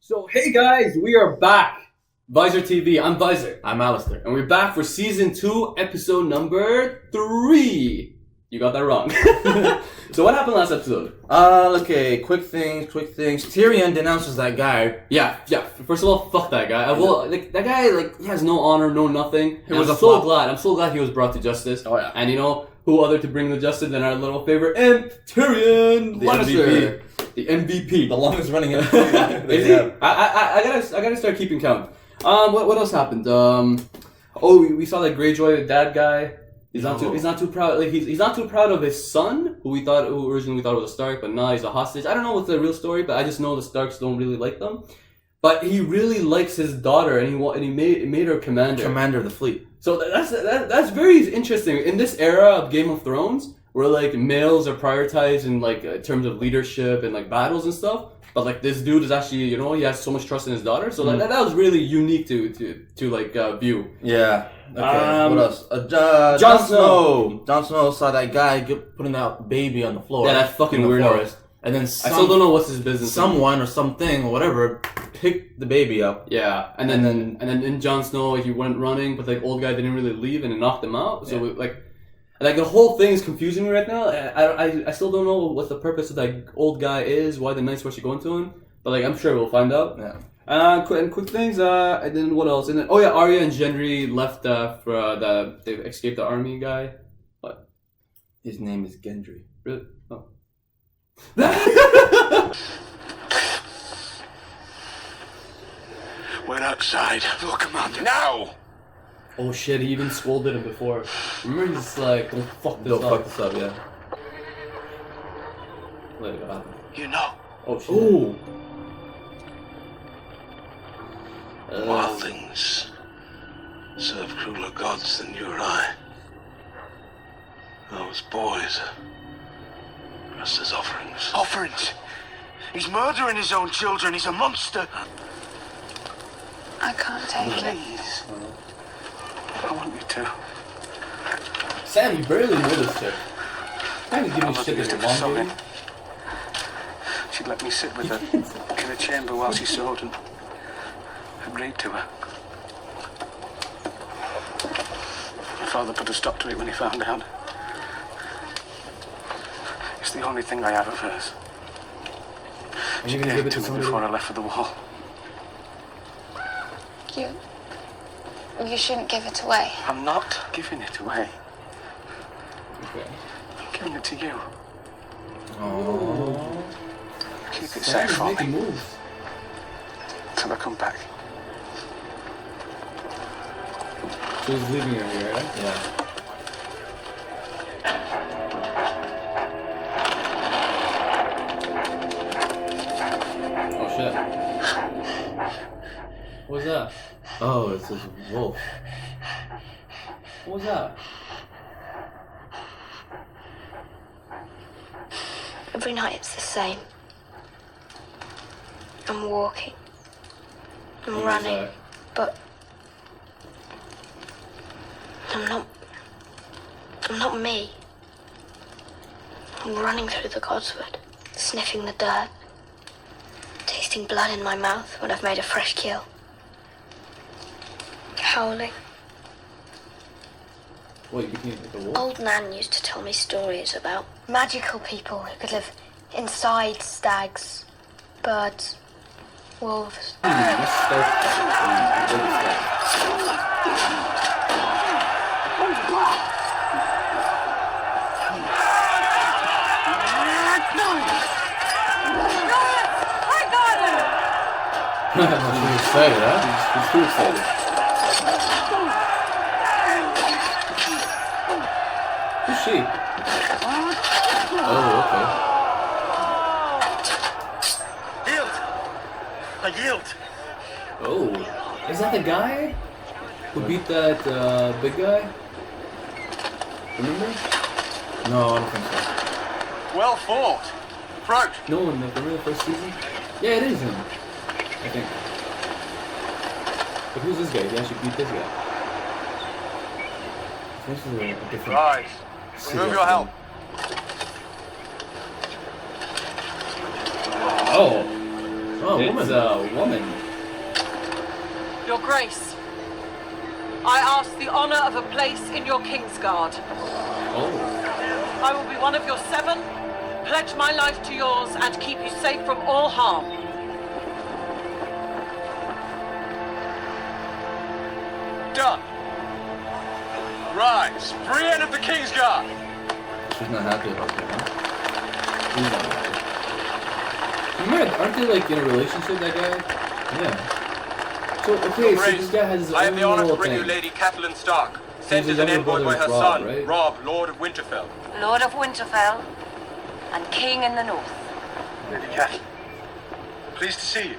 So, hey guys, we are back. Visor TV, I'm Visor. I'm Alistair. And we're back for Season 2, Episode number 3. You got that wrong. So what happened last episode? Okay, quick things. Tyrion denounces that guy. Yeah. First of all, fuck that guy. That guy, he has no honor, no nothing. It was I'm so glad he was brought to justice. Oh yeah. And you know, who other to bring the justice than our little favorite imp, Tyrion The Lannister. MVP. The MVP. The longest running MVP. Is he? I gotta start keeping count. What else happened? We saw that Greyjoy, the dad guy. He's not too proud. Like he's not too proud of his son, who originally we thought was a Stark, but now he's a hostage. I don't know what's the real story, but I just know the Starks don't really like them. But he really likes his daughter, and he made her commander. Commander of the fleet. So that's very interesting in this era of Game of Thrones, where like males are prioritized in like terms of leadership and like battles and stuff. But like this dude is actually, he has so much trust in his daughter. So like that was really unique to view. Yeah. Okay. What else? Jon Snow. Jon Snow saw that guy putting that baby on the floor. Yeah, that fucking in the weirdo. forest. And then I still don't know what's his business. Someone or something or whatever picked the baby up. Yeah, and then in Jon Snow, he went running, but like old guy didn't really leave, and it knocked him out. So like the whole thing is confusing me right now. I still don't know what the purpose of that old guy is. Why the Knights rush going to him? But like I'm sure we'll find out. Yeah. Quick things. And then what else? And then Arya and Gendry left they escaped the army guy. What? His name is Gendry. Really? Oh. We're outside. Lord Commander. Now! Oh shit, he even scolded him before. Remember he's just like, don't fuck this up. Yeah. Let it go. You know, Oh shit. Ooh. wildlings serve crueler gods than you or I. Those boys are dressed as offerings. Offerings? He's murdering his own children. He's a monster. I can't take it. Please. I want you to. Sam, you barely know this shit. Kind of giving shit used to to your be mom, sobbing. baby. She'd let me sit with her in a chamber while she sewed and agreed to her. My father put a stop to it when he found out. It's the only thing I have of hers. Are She you gonna gave give it it to to me somebody? before I left for the wall. You shouldn't give it away. I'm not giving it away. Okay. I'm giving it to you. Oh. Keep it Sam's safe for making me moves. till I come back. So he's leaving her here, right? Yeah. Oh shit. What was that? Oh, it's this wolf. What was that? Every night it's the same. I'm walking. I'm What was running. that? But I'm not me. I'm running through the godswood, sniffing the dirt, tasting blood in my mouth when I've made a fresh kill. Howling. What, you became like a wolf? Old Nan used to tell me stories about magical people who could live inside stags, birds, wolves. Let's start. She's excited, huh? He's too excited. Who's she? Oh, Yield! I yield! Oh. Is that the guy who beat that big guy? Remember? okay. No, I don't think so. Well fought. Proud. No, in the real first season? Yeah, it is him. I think. But who's this guy? He actually beat this guy. This is a different... Rise. Remove your helm. Oh! Oh, It's a woman. Your Grace, I ask the honor of a place in your Kingsguard. Oh. I will be one of your 7, pledge my life to yours, and keep you safe from all harm. Done. Rise. Brienne of the Kingsguard. She's not happy about that, huh? He's not happy. Remember, aren't they like in a relationship, that guy? Yeah. So, okay, so this guy has his I own have the honor little to bring you thing. Lady Catelyn Stark, sent his as an younger envoy by brother her is Robb, son, right? Robb, Lord of Winterfell. Lord of Winterfell and King in the North. Lady Catelyn, pleased to see you.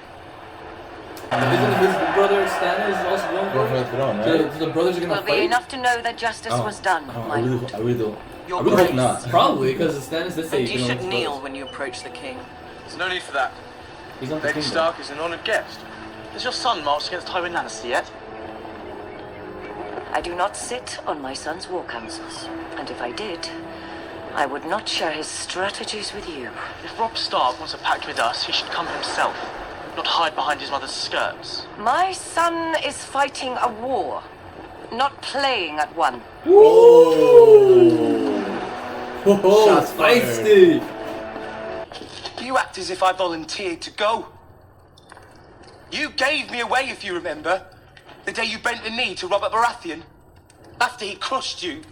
Isn't his brother Stannis also going Go for for it? the throne, So right? the brothers are gonna Will be fight? enough to know that justice was done, I my really, lord. I really don't. Your I really hope Grace. not. Probably, because Stannis did say And he you can should only kneel brothers. when you approach the king. There's no need for that. He's not the Lady king. Stark is an honored guest. Has your son marched against Tywin Lannister yet? I do not sit on my son's war councils, and if I did, I would not share his strategies with you. If Robb Stark wants a pact with us, he should come himself, not hide behind his mother's skirts. My son is fighting a war, not playing at one. Oh, Shots fired. feisty! You act as if I volunteered to go. You gave me away, if you remember. The day you bent the knee to Robert Baratheon. After he crushed you.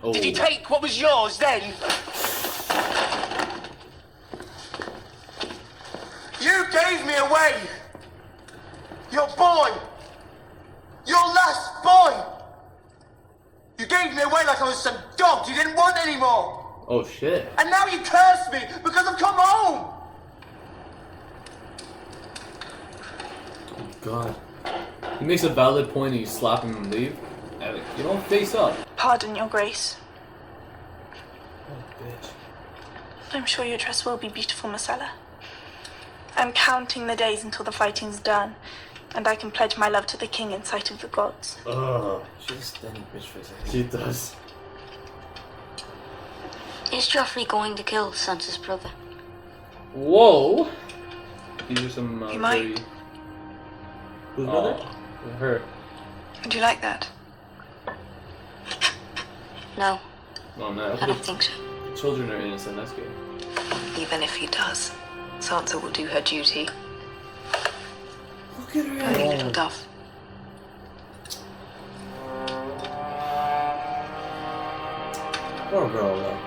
Oh. Did he take what was yours then? You gave me away! Your boy! Your last boy! You gave me away like I was some dog you didn't want anymore! Oh shit. And now you curse me because I've come home! Oh god. He makes a valid point and you slap him and leave. Alec, you don't face up. Pardon, Your Grace. Oh, bitch. I'm sure your dress will be beautiful, Marcella. I'm counting the days until the fighting's done, and I can pledge my love to the king in sight of the gods. Ugh. She's a stunning bitch face. She does. Is Joffrey going to kill Sansa's brother? Whoa! These are some He might. very... Who's brother? Her. Would you like that? No, Oh no, I don't think so. the children are innocent, that's good. Even if he does, Sansa will do her duty. Look at her. Only little dove. Poor girl, though.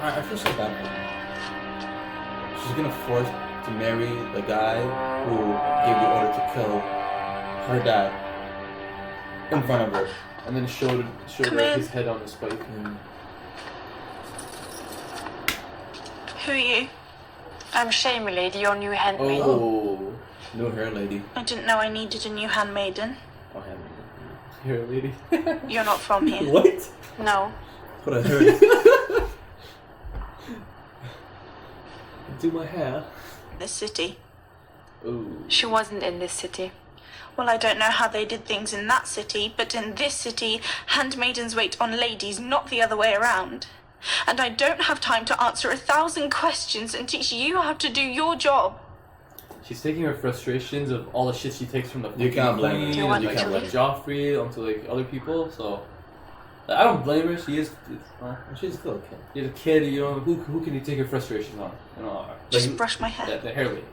I feel so bad for her. She's gonna force to marry the guy who gave the order to kill her dad in front of her. And then showed Come her in. his head on the spike. Who are you? I'm Shay, milady, your new handmaid. Oh. New hair lady. I didn't know I needed a new handmaiden. Oh, hand here, lady. You're not from here. What? No, What I heard. Do my hair. This city. Ooh. she wasn't in this city. Well, I don't know how they did things in that city, but in this city, handmaidens wait on ladies, not the other way around. And I don't have time to answer 1,000 questions and teach you how to do your job. She's taking her frustrations of all the shit she takes from the You can't blame her. queen, You and, can't like, blame her. Joffrey onto like other people. So I don't blame her. She is. She's still a kid. She's a kid. You know who can you take your frustrations on? You know, Just brush my hair. the hair lady.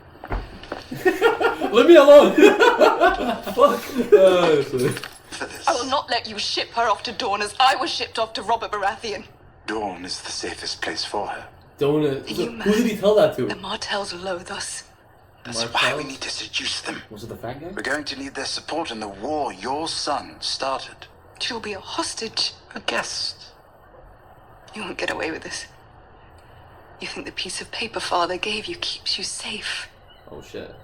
Leave me alone. Fuck. Sorry. For this. I will not let you ship her off to Dorne as I was shipped off to Robert Baratheon. Dawn is the safest place for her. Don't. you Who did he tell that to? The Martells loathe us. That's Marcel? why we need to seduce them. Was it the fat guy? We're going to need their support in the war your son started. She'll be a hostage. A guest. You won't get away with this. You think the piece of paper father gave you keeps you safe. Oh shit.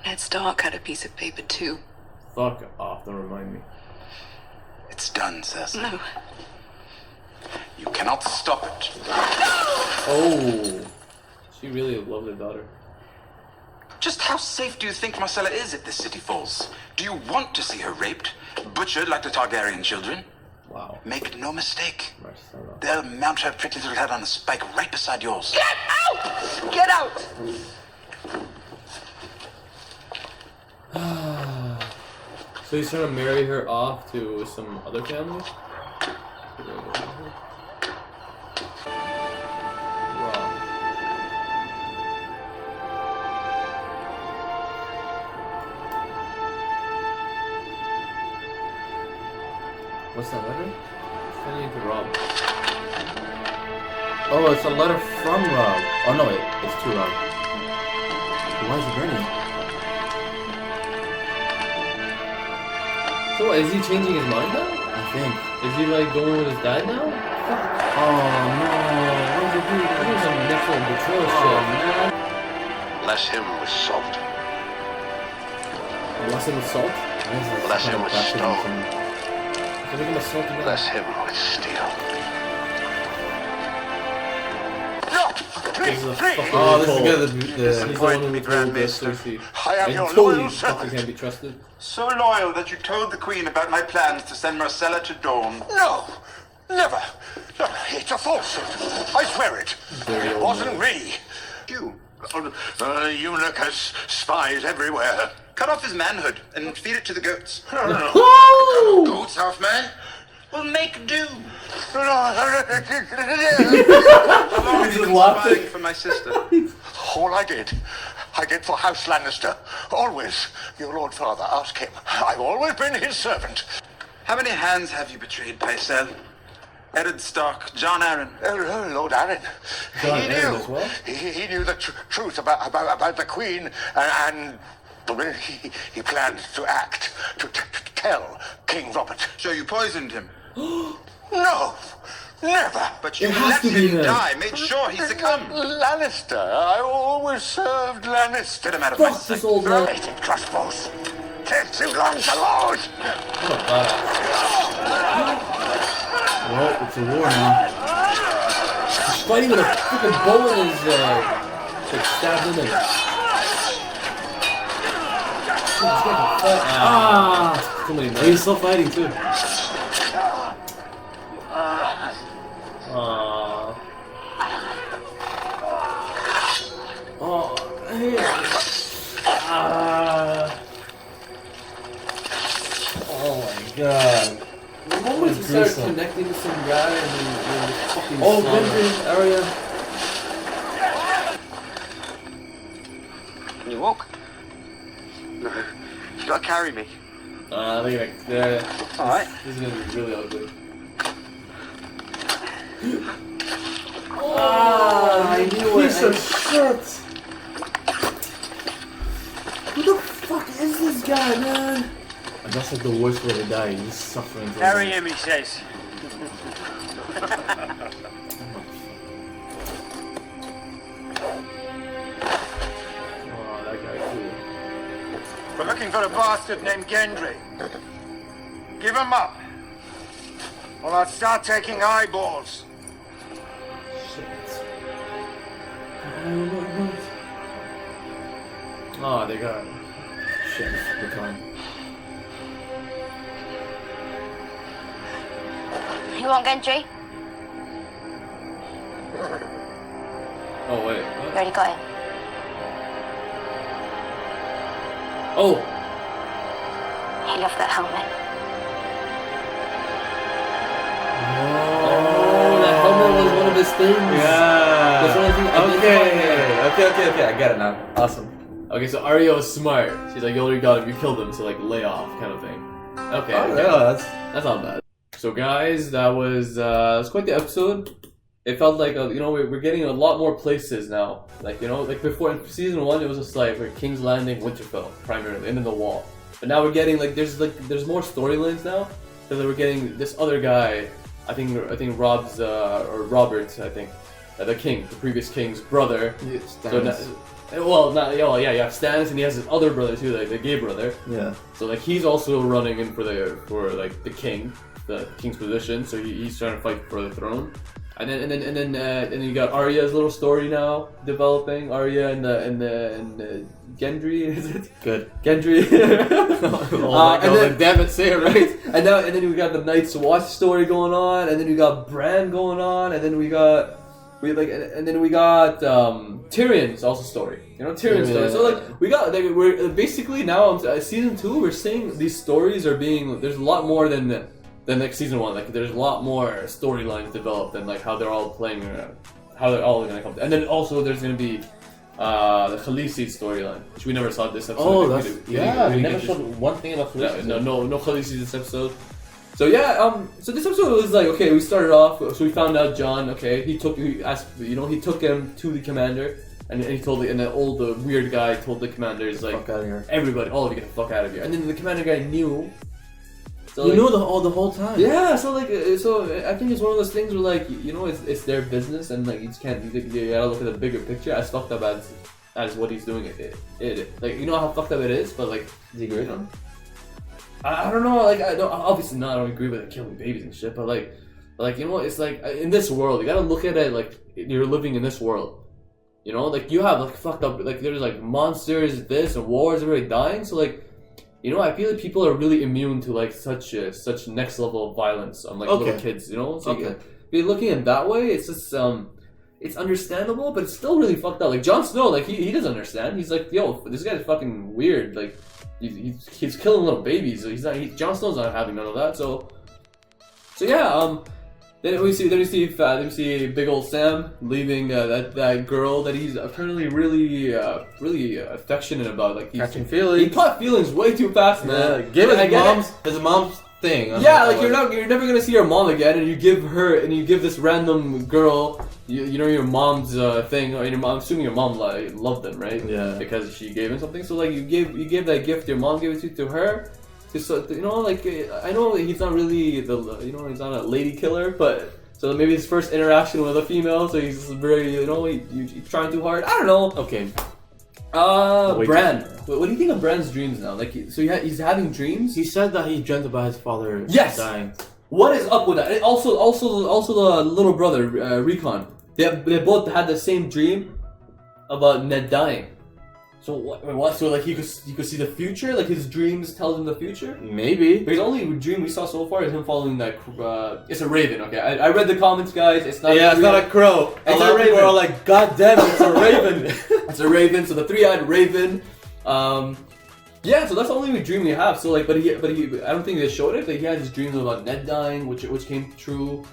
Ned Stark had a piece of paper too. Fuck off. Don't remind me. It's done, Cersei. No. You cannot stop it. Oh. She really loved her daughter. Just how safe do you think Marcella is if this city falls? Do you want to see her raped, butchered like the Targaryen children? Wow. Make no mistake. Marcella. They'll mount her pretty little head on a spike right beside yours. Get out! Get out! So he's trying to marry her off to some other family? Wow. What's that letter? Sending it to Rob. Oh, it's a letter from Rob. Oh no, it's to Rob. Why is it burning? So what, is he changing his mind now? I think. Is he like going with his dad now? Oh no. What did he do? That was some next level betrayal shit, man. Bless him with salt. Bless him with salt? Bless him with stone. I think I'm a salty man. Bless him with steel. This is a fucking Oh, this is troll. good. He's the one who told us Cersei. I am I your told loyal you fucking servant. can't be trusted. So loyal that you told the Queen about my plans to send Marcella to Dawn. No, never. No, it's a falsehood. I swear it. It wasn't me. You. Eunuch has spies everywhere. Cut off his manhood and feed it to the goats. Goats, half man? We'll make do. laughing. For my sister. All I did for House Lannister. Always. Your Lord Father, ask him. I've always been his servant. How many hands have you betrayed, Pycelle? Eddard Stark, John Arryn. Lord Arryn. John He Arryn knew. as well? He knew the truth about the Queen, and he planned to act, to tell King Robert. So you poisoned him. No, never. But you It has let to be him him. die, made sure he succumbed. Lannister. I always served Lannister. Get him out of my Fuck sight. this old man. Hated crossbows. Takes too long to load. Well, it's a war now. He's fighting with a freaking bow in his, like, stabbed in him. Ah! Somebody knows. He's still fighting, too. Oh, hey. Oh my god. The moment you start connecting to some guy and then the fucking Benjamin area. Can you walk? No. You gotta carry me. I think Alright. this is gonna be really ugly. Oh, I knew it. Piece of shit. Who the fuck is this guy, man? That's like the worst way to die. He's suffering. Carry him, he says. Oh, that guy too. We're looking for a bastard named Gendry. Give him up, or I'll start taking eyeballs. Shit. Oh, they got shit. The time. You want Gendry? Oh wait. You What? already got him. Oh. He loved that helmet. Oh, that helmet was one of his things. Yeah. That's one of the things. Okay. I get it now. Awesome. Okay, so Arya was smart. She's like, you already got him, you killed him, so like lay off kind of thing. Okay. Oh, okay. yeah, That's not bad. So guys, that was quite the episode. It felt like we're getting a lot more places now. Like like before in season 1, it was just like King's Landing, Winterfell primarily, and then the Wall. But now we're getting there's more storylines now because we're getting this other guy. I think Rob's or Robert. I think the king, the previous king's brother. Yeah, Stannis, and he has his other brother too, like the gay brother. Yeah. So he's also running in for the king's position. So he's trying to fight for the throne. And then you got Arya's little story now developing. Arya and Gendry, is it? Good. Gendry. Damn it, say it right. and then we got the Night's Watch story going on, and then we got Bran going on, and then we got and then we got Tyrion's also story. You know, Tyrion's story. So like we got we're basically now season 2. We're seeing these stories are being. There's a lot more than like season 1. Like there's a lot more storylines developed and like how they're all playing, how they're all gonna come. And then also there's gonna be the Khaleesi storyline, which we never saw this episode. Oh, we never saw one thing about Khaleesi. No Khaleesi this episode. So yeah, so this episode was like, okay, we started off, so we found out Jon, okay, he took him to the commander, and he told the weird guy told the commander, he's like, fuck out of here. Everybody, all of you get the fuck out of here. And then the commander guy knew. So you knew the whole time. Yeah, so I think it's one of those things where like, you know, it's their business, and like you gotta look at the bigger picture. As fucked up as what he's doing, it like, you know how fucked up it is, but like, do you agree? You know, I don't know, like, I don't agree with killing babies and shit, but like, you know, it's like, in this world, you gotta look at it like, you're living in this world, you know, like, you have, like, fucked up, like, there's, like, monsters, this, and wars, everybody dying, so, like, you know, I feel like people are really immune to, like, such next level of violence on, like, little kids, you know, so if you're looking at it that way, it's just, it's understandable, but it's still really fucked up, like, Jon Snow, like, he doesn't understand, he's like, yo, this guy's fucking weird, like, he's killing little babies. So Jon Snow's not having none of that. So yeah. Then we see big old Sam leaving that girl that he's apparently really affectionate about. Like catching feelings. He caught feelings way too fast, man. Yeah, give his mom's thing. Yeah, like you're never gonna see your mom again, and you give this random girl. You know your mom's thing, or your mom. I'm assuming your mom loved them, right? Yeah. Because she gave him something. So like you gave that gift. Your mom gave it to her. So you know, like I know he's not really he's not a lady killer, but so maybe his first interaction with a female. So he's very he's trying too hard. I don't know. Okay. Bran. What do you think of Bran's dreams now? Like, he's having dreams. He said that he dreamt about his father dying. What is up with that? And also the little brother, Recon. They both had the same dream about Ned dying. So what? So like he could see the future. Like his dreams tell him the future. Maybe. But his only dream we saw so far is him following that. It's a raven. Okay, I read the comments, guys. It's not. Yeah, it's not a crow. It's a raven. People are like, God damn it, it's a raven. It's a raven. So the 3-eyed raven. Yeah, so that's the only dream we have. So like, but he, I don't think they showed it. But he had his dreams about Ned dying, which came true.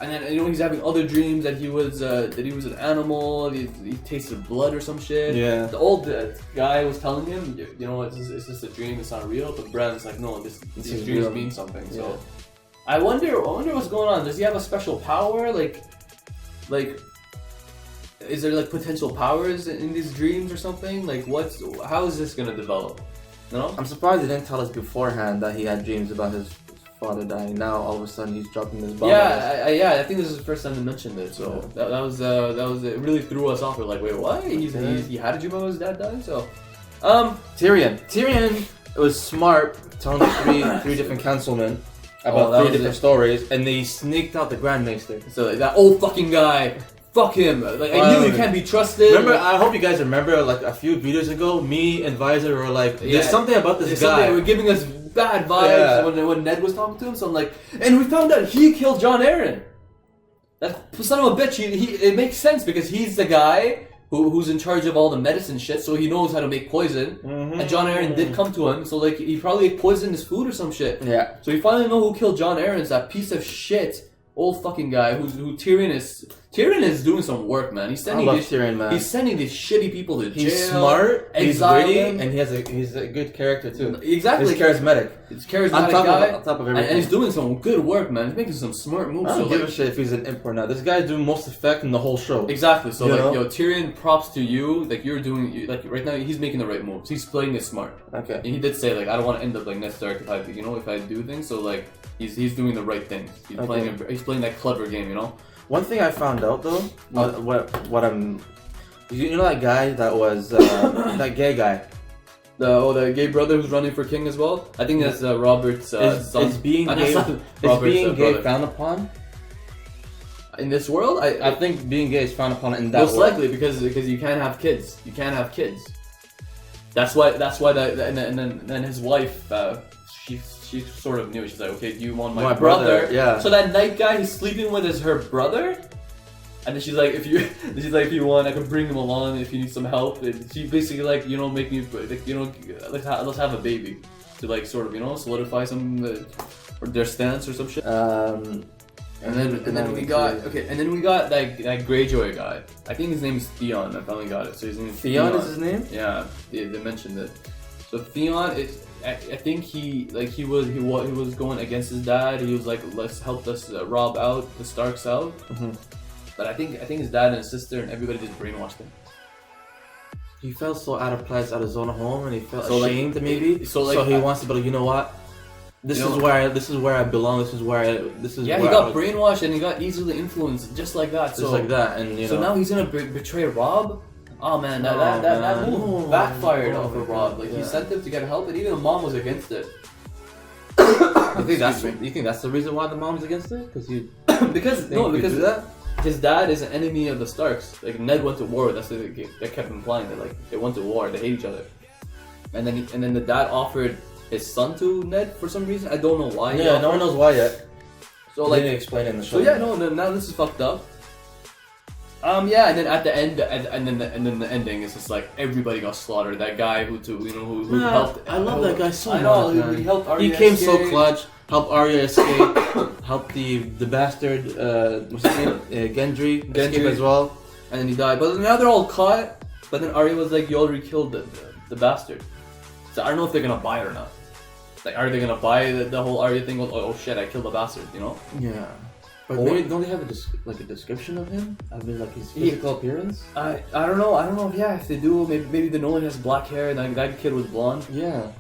And then he's having other dreams that he was an animal. He tasted blood or some shit. Yeah. The old guy was telling him, it's just a dream. It's not real. But Bran's like, no, these dreams real. Mean something. Yeah. So I wonder what's going on. Does he have a special power? Like, is there like potential powers in these dreams or something? Like, how is this gonna develop? No. I'm surprised they didn't tell us beforehand that he had dreams about his father dying. Now all of a sudden he's dropping this bomb. Yeah, I think this is the first time they mentioned it. So that was it. Really threw us off. We're like, wait, what? He had a dream about his dad dying. So, Tyrion was smart, telling the three different councilmen about 3 different stories, and they sneaked out the Grand Maester. So like, that old fucking guy. Fuck him! Like I knew he can't be trusted. Remember, I hope you guys remember, like a few videos ago, me and Visor were like, "There's something about this guy." They were giving us bad vibes when Ned was talking to him. So I'm like, and we found out he killed Jon Arryn. That son of a bitch. It makes sense because he's the guy who's in charge of all the medicine shit, so he knows how to make poison. Mm-hmm. And Jon Arryn did come to him, so like he probably poisoned his food or some shit. Yeah. So we finally know who killed Jon Arryn. It's that piece of shit. Old fucking guy who Tyrion is doing some work, man. He's sending Tyrion, man. He's sending these shitty people to jail. He's smart, he's witty, and he's a good character too. Exactly. He's charismatic. He's charismatic guy. On top of everything. And he's doing some good work, man. He's making some smart moves. I don't give a shit if he's an imp or not. This guy's doing most effect in the whole show. Exactly. So Tyrion, props to you. Like you're doing, like right now, he's making the right moves. He's playing it smart. Okay. And he did say like, I don't want to end up like Ned Stark if I do things. So like, he's doing the right things. He's playing that clever game. One thing I found out though, you know that guy that was that gay guy, the gay brother who's running for king as well. I think that's Robert's son. Is being gay frowned upon in this world? I think being gay is frowned upon in that most likely because you can't have kids. You can't have kids. That's why. And then his wife. She sort of knew. She's like, okay, do you want my brother? Yeah. So that night guy, he's sleeping with her brother? And then she's like, if you want, I can bring him along if you need some help. And she basically like, make me, like, let's have a baby to like sort of, solidify some or their stance or some shit. And then we got that Greyjoy guy. I think his name is Theon. I finally got it. So his name is Theon is his name? Yeah, they mentioned it. So Theon is, I think he was going against his dad. He was like, let's help us rob out the Starks out. Mm-hmm. But I think his dad and his sister and everybody just brainwashed him. He felt so out of place, out of zone of home, and he felt So, like, ashamed maybe. So he wants to be like, you know what? This is where I belong. This is where he got brainwashed and he got easily influenced just like that. Just like that, and so now he's gonna betray Rob. Oh man, that move backfired off of Rob. Like he sent him to get help, and even the mom was against it. You think that's the reason why the mom's against it? Because his dad is an enemy of the Starks. Like Ned went to war. That's what they kept implying that like they went to war. They hate each other. And then the dad offered his son to Ned for some reason. I don't know why. Yeah, no one knows why yet. So like, they didn't explain it in the show. So yeah, no. Now this is fucked up. Yeah, and then at the end, and then the ending is just like everybody got slaughtered. That guy who helped. I love that guy so much. I know. Man. He helped Arya. He came escape. so clutch. Helped Arya escape. Helped the bastard. What's his name? Gendry escape as well. And then he died. But now they're all caught. But then Arya was like, "You already killed the bastard." So I don't know if they're gonna buy it or not. Like, are they gonna buy the whole Arya thing? Oh shit, I killed the bastard, Yeah. But maybe, don't they have a description of him? I mean, like his physical appearance? I don't know. Yeah, if they do, maybe the Nolan has black hair and that kid was blonde. Yeah.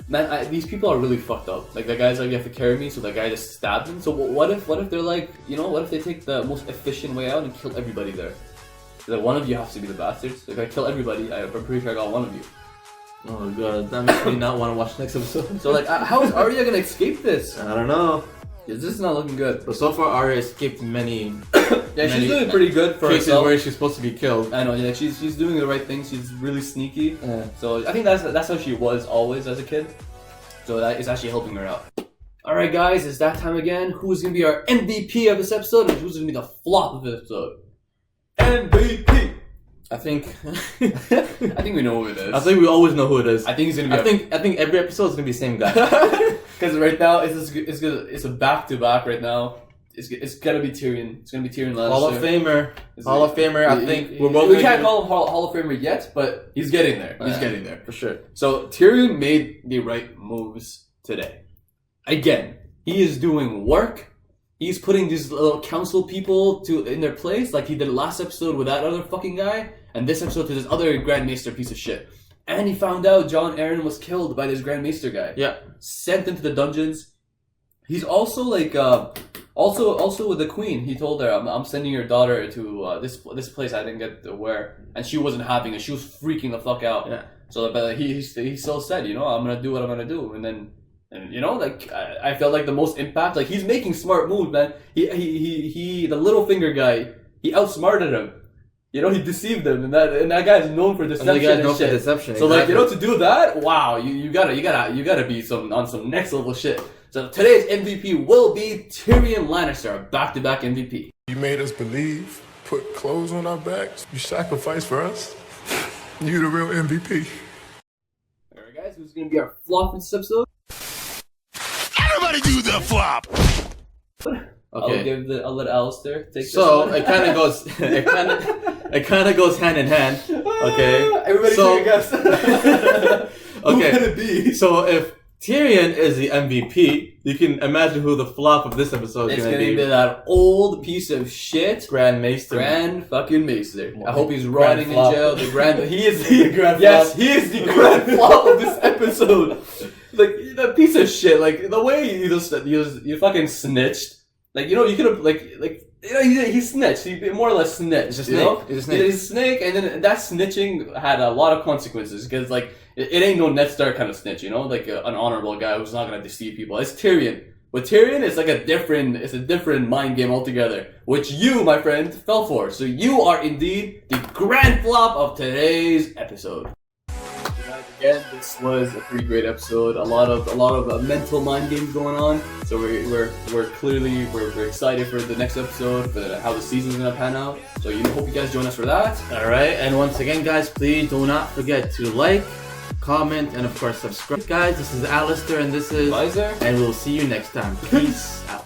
Man, these people are really fucked up. Like, the guy's like, you have to carry me, so the guy just stabbed him. So what if they're like, what if they take the most efficient way out and kill everybody there? Like, one of you has to be the bastards. If I kill everybody, I'm pretty sure I got one of you. Oh god, that makes me not want to watch next episode. So like, how is Arya gonna escape this? I don't know. This is not looking good. But so far, Arya escaped many. She's doing pretty good for cases herself. Where she's supposed to be killed. I know. Yeah, she's doing the right thing. She's really sneaky. Yeah. So I think that's how she was always as a kid. So that is actually helping her out. All right, guys, it's that time again. Who's gonna be our MVP of this episode, and who's gonna be the flop of this episode? MVP. I think we know who it is. I think we always know who it is. I think he's gonna be. I think every episode is gonna be the same guy. Because right now it's a back-to-back right now. It's gonna be Tyrion. It's gonna be Tyrion Lannister. Hall of Famer. I think we're both. We can't call him Hall of Famer yet, but he's getting there. He's getting there for sure. So Tyrion made the right moves today. Again, he is doing work. He's putting these little council people in their place, like he did last episode with that other fucking guy, and this episode to this other Grand Maester piece of shit. And he found out Jon Arryn was killed by this Grand Maester guy. Yeah. Sent him to the dungeons. He's also like, also with the Queen. He told her, "I'm sending your daughter to this place I didn't get to where," and she wasn't having it. She was freaking the fuck out. Yeah. So, but he still said, I'm gonna do what I'm gonna do, and then. And like I felt like the most impact, like he's making smart moves, man. He the Littlefinger guy, he outsmarted him. He deceived him, and that guy's known for deception and shit. So exactly. like to do that, wow, you gotta be on some next level shit. So today's MVP will be Tyrion Lannister, a back-to-back MVP. You made us believe, put clothes on our backs, you sacrificed for us. You the real MVP. Alright guys, who's gonna be our flop in this episode? Everybody do the flop! Okay. I'll let Alistair take this. So it kind of goes goes hand in hand. Okay. Everybody take a guess. Okay. Who could it be? So if Tyrion is the MVP, you can imagine who the flop of this episode is going to be. It's going to be that old piece of shit. Grand Maester. Grand fucking Maester. I hope he's rotting in jail. He is the grand flop. Yes, he is the grand flop of this episode. Like, that piece of shit. Like, the way you fucking snitched. Like, you could have, he snitched. He more or less snitched. He's a snake. He's a snake, and then that snitching had a lot of consequences, because, like, it ain't no Ned Stark kind of snitch, like an honorable guy who's not gonna deceive people. It's Tyrion. With Tyrion, it's like a different mind game altogether, which you, my friend, fell for. So you are indeed the grand flop of today's episode. guys, again, this was a pretty great episode. A lot of mental mind games going on. So we're clearly excited for the next episode, for how the season's gonna pan out. So hope you guys join us for that. All right, and once again, guys, please do not forget to like, comment, and of course subscribe. Guys, this is Alistair, and this is Lizer, and we'll see you next time. Peace out.